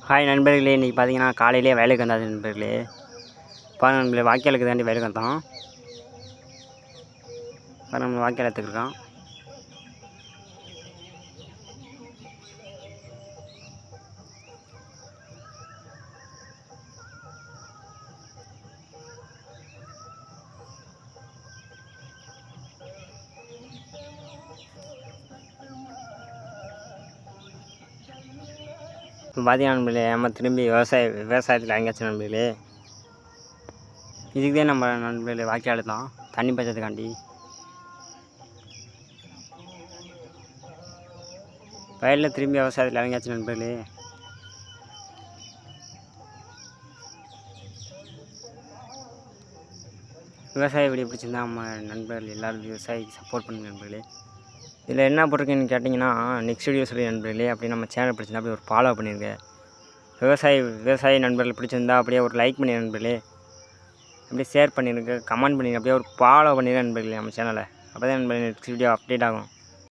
Hi நண்பர்களே, இன்றைக்கி பார்த்தீங்கன்னா காலையிலே வயலுக்கு வந்தாது நண்பர்களே. பாருங்கள் நண்பர்களே, வாய்க்காலுக்கு தாண்டி வயலுக்கு வந்தோம். பாருங்கள் நம்ம வாய்க்கால் எடுத்துக்கிருக்கோம். இப்போ பார்த்தீங்கன்னா நண்பர்களே, நம்ம திரும்பி விவசாயத்தில் இறங்கியாச்சு நண்பர்களே. இதுக்கு தான் நம்ம நண்பர்களே வாய்க்கால் எடுத்தோம் தண்ணி பச்சத்துக்காண்டி. வயலில் திரும்பி விவசாயத்தில் இறங்கியாச்சு நண்பர்களே. விவசாய வீடியோ பிடிச்சிருந்தா நம்ம நண்பர்கள் எல்லோரும் விவசாயிக்கு சப்போர்ட் பண்ணுங்க நண்பர்களே. இதில் என்ன போட்டிருக்கேன்னு கேட்டிங்கன்னா, நெக்ஸ்ட் வீடியோ சொல்லி நண்பர்களே. அப்படியே நம்ம சேனல் பிடிச்சிருந்தா அப்படியே ஒரு ஃபாலோ பண்ணிடுங்க. விவசாய நண்பர்கள் பிடிச்சிருந்தா அப்படியே ஒரு லைக் பண்ணி நண்பர்களே. அப்படியே ஷேர் பண்ணிடுங்க, கமெண்ட் பண்ணிடுங்க, அப்படியே ஒரு ஃபாலோ பண்ணிடுங்க நண்பர்களே நம்ம சேனலை. அப்போ தான் நண்பர்களே நெக்ஸ்ட் வீடியோ அப்டேட் ஆகும்.